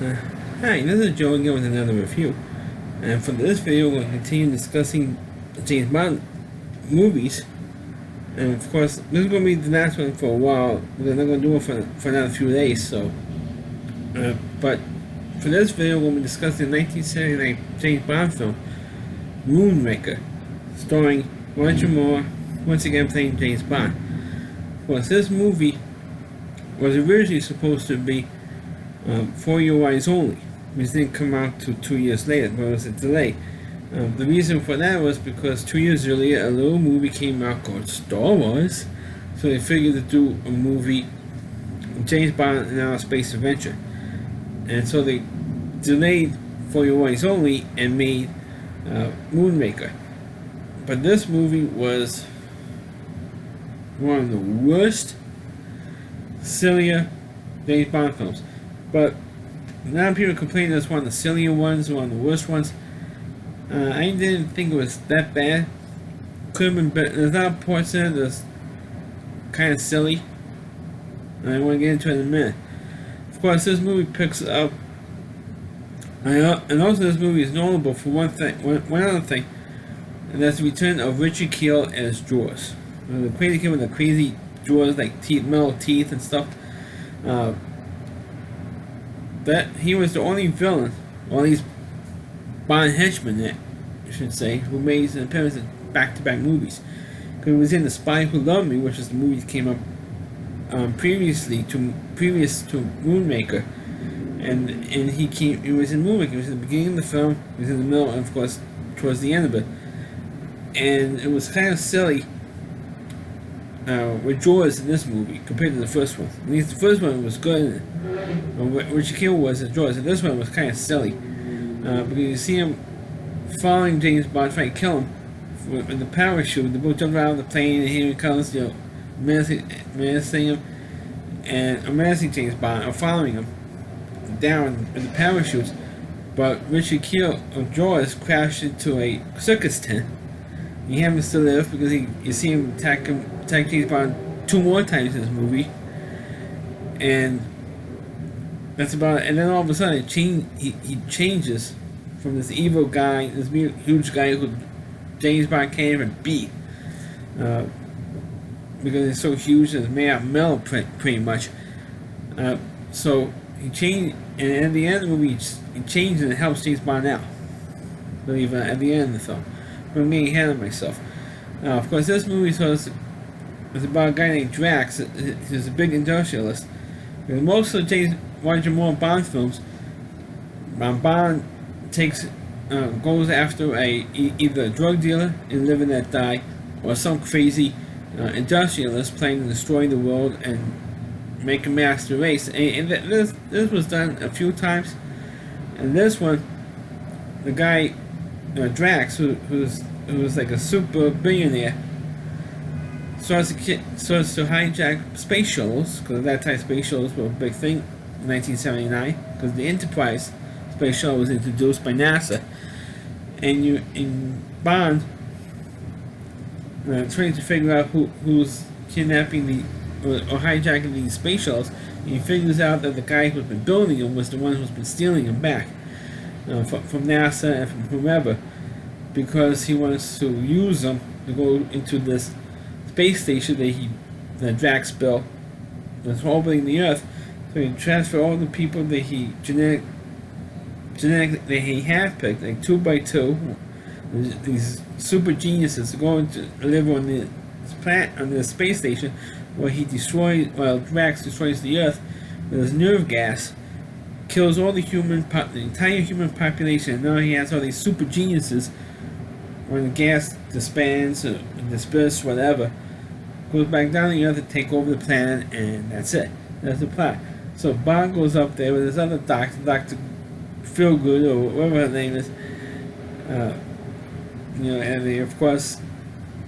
Uh, Hi, this is Joe again with another review. And for this video, we're going to continue discussing the James Bond movies. And of course, this is going to be the last one for a while, because I'm not going to do it for another few days. But for this video, we're going to be discussing the 1979 James Bond film, Moonraker, starring Roger Moore, once again playing James Bond. Of course, this movie was originally supposed to be for your eyes only, which didn't come out till 2 years later, but it was a delay. The reason for that was because 2 years earlier a little movie came out called Star Wars, so they figured to do a movie, James Bond and Outer Space Adventure, and so they delayed For Your Eyes Only and made Moonraker. But this movie was one of the worst, sillier James Bond films. But a lot of people complain it's one of the sillier ones, one of the worst ones. I didn't think it was that bad. Could have been better. There's a lot of parts in it that's kind of silly, and I want to get into it in a minute. Of course, this movie picks up, and also this movie is notable for one other thing, and that's the return of Richard Kiel as Jaws. The crazy kid with the crazy jaws, like teeth, metal teeth and stuff. That he was the only villain, or at least Bond henchman, that I should say, who made an appearance in back-to-back movies. Because he was in The Spy Who Loved Me, which is the movie that came up previous to Moonraker, and he was in Moonraker. He was in the beginning of the film, he was in the middle, and of course towards the end of it. And it was kind of silly with Jaws in this movie compared to the first one. At least the first one was good. Richard Kiel was as Jaws, and this one was kind of silly because you see him following James Bond, trying to kill him with the parachute. The boat jumped out of the plane, and here he comes, menacing him, and menacing James Bond, or following him down with the parachutes. But Richard Kiel of Jaws crashed into a circus tent. He happens to live because you see him attack James Bond 2 more times in this movie, and that's about it. And then all of a sudden, he changes from this evil guy, this huge guy who James Bond can't even beat, because he's so huge and it's made out of metal pretty much. So he changed, and at the end of the movie, he changes and helps James Bond out. Believe it, at the end of the film. But I'm getting ahead of myself. Of course, this movie is about a guy named Drax. He's a big industrialist. And most of James Roger Moore Bond films, Bond goes after either a drug dealer and live and let die, or some crazy industrialist planning to destroy the world and make a master race. And this was done a few times. And this one, the guy Drax, who was like a super billionaire, starts to hijack space shuttles, because at that time space shuttles were a big thing in 1979, because the Enterprise space shuttle was introduced by NASA, and in Bond trying to figure out who's kidnapping or hijacking these space shuttles, and he figures out that the guy who's been building them was the one who's been stealing them back from NASA and from whomever, because he wants to use them to go into this space station that Drax built that's orbiting the Earth. So he transfer all the people that he genetic that he had picked, like 2 by 2, these super geniuses, to go into live on the space station, where Drax destroys the Earth with his nerve gas, kills all the entire human population, and now he has all these super geniuses. When the gas disbands or disperses, whatever, goes back down the Earth to take over the planet, and that's it. That's the plot. So Bond goes up there with his other doctor, Dr. Feelgood, or whatever her name is, and they, of course,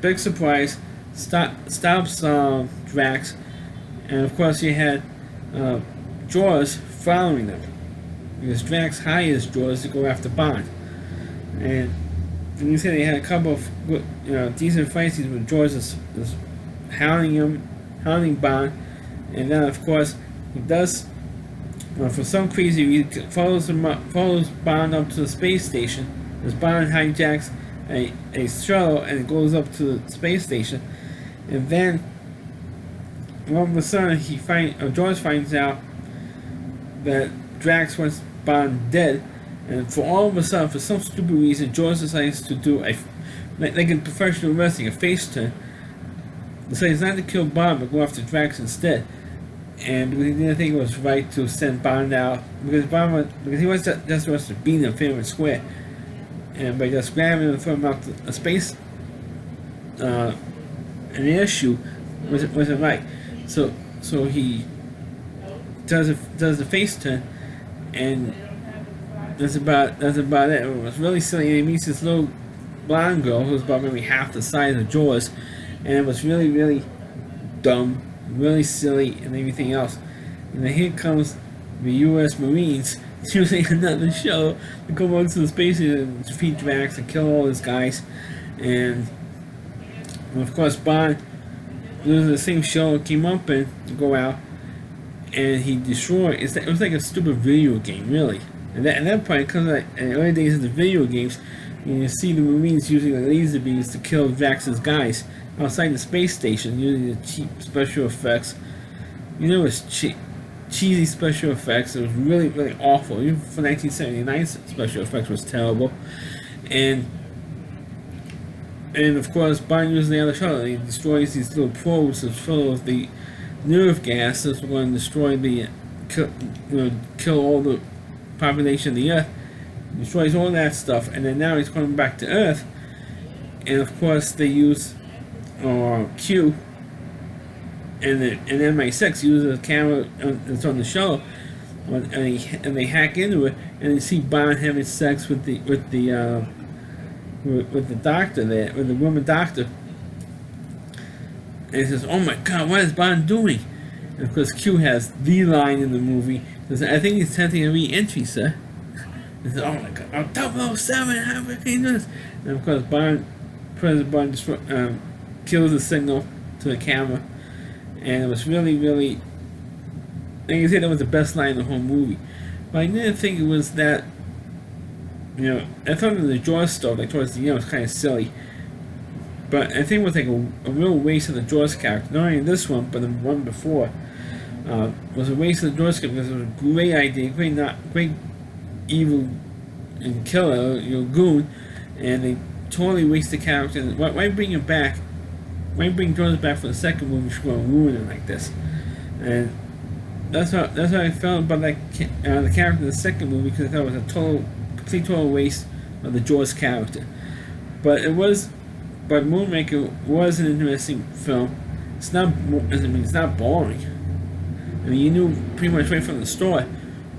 big surprise, stops Drax, and of course you had Jaws following them, because Drax hires Jaws to go after Bond, and you said they had a couple of decent fights with Jaws is hounding Bond, and then of course he does For some crazy reason, follows Bond up to the space station. As Bond hijacks a shuttle and it goes up to the space station, and then all of a sudden George finds out that Drax wants Bond dead, and for all of a sudden, for some stupid reason, George decides to do like in professional wrestling, a face turn. Decides not to kill Bond but go after Drax instead. And because he didn't think it was right to send Bond out, because he was just to beat him fair and square, and by just grabbing him and throwing him out to a space, an air chute wasn't right. So he does the face turn, and that's about it. It was really silly. And he meets this little blonde girl who's about maybe half the size of Jaws, and it was really, really dumb, really silly, and everything else. And then here comes the U.S. Marines using another show to go out to the space and defeat Drax and kill all his guys. And of course, Bond, using the same show, came up and to go out, and he destroyed. It was like a stupid video game, really. And that part comes like in the early days of the video games, you see the Marines using the laser beams to kill Drax's guys outside the space station using the cheap special effects. You know, it was cheesy special effects. It was really, really awful. Even for 1979, special effects was terrible. And of course, Bond uses the other shuttle. He destroys these little probes that's full of the nerve gas that's going to destroy kill all the population of the Earth. Destroys all that stuff, and then now he's coming back to Earth. And of course, they use Q and MI6 uses a camera that's on the shuttle, and they hack into it, and they see Bond having sex with the doctor there, with the woman doctor. And he says, "Oh my God, what is Bond doing?" And of course, Q has the line in the movie. He says, "I think he's attempting a re-entry, sir." He says, "Oh my God, 007, how can you do this?" And of course, President Bond kills the signal to the camera, and it was really, really. Like I said, that was the best line in the whole movie. But I didn't think it was that. I thought the Jaws stuff, like towards the end, was kind of silly. But I think it was like a real waste of the Jaws character. Not only in this one, but the one before. Was a waste of the Jaws character because it was a great idea, great evil and killer, goon, and they totally waste the character. Why bring him back? Why bring Jaws back for the second movie if you're going to ruin it like this? And that's how I felt about the character in the second movie, because I thought it was a complete total waste of the Jaws character. But Moonraker was an interesting film. It's not boring. I mean, you knew pretty much right from the start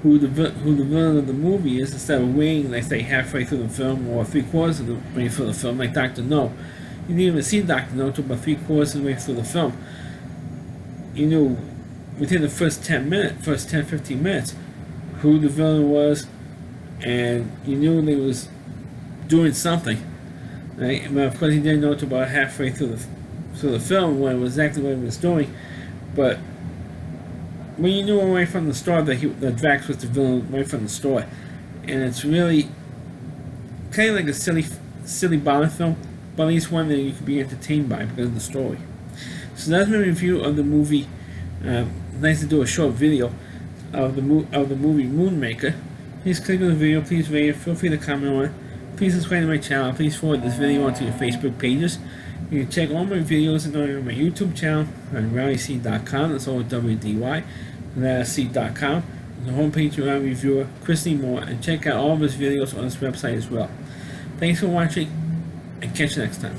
who the villain of the movie is, instead of waiting, like say halfway through the film or 3/4 of the way through the film, like Dr. No. You didn't even see Dr. No until about 3/4 of the way through the film. You knew within the first 10-15 minutes, who the villain was, and you knew they was doing something. Right? But of course, you didn't know until about halfway through the film what exactly what he was doing. But when you knew right from the start that Drax was the villain right from the start, and it's really kind of like a silly Bond film, but at least one that you could be entertained by because of the story. So that's my review of the movie. Nice to do a short video of the movie Moonraker. Please click on the video, please rate it, feel free to comment on it. Please subscribe to my channel, please forward this video onto your Facebook pages. You can check all my videos on my YouTube channel on RallyC.com, that's all WDY, RallyC.com. The homepage of our reviewer, Christy Moore, and check out all of his videos on this website as well. Thanks for watching, and catch you next time.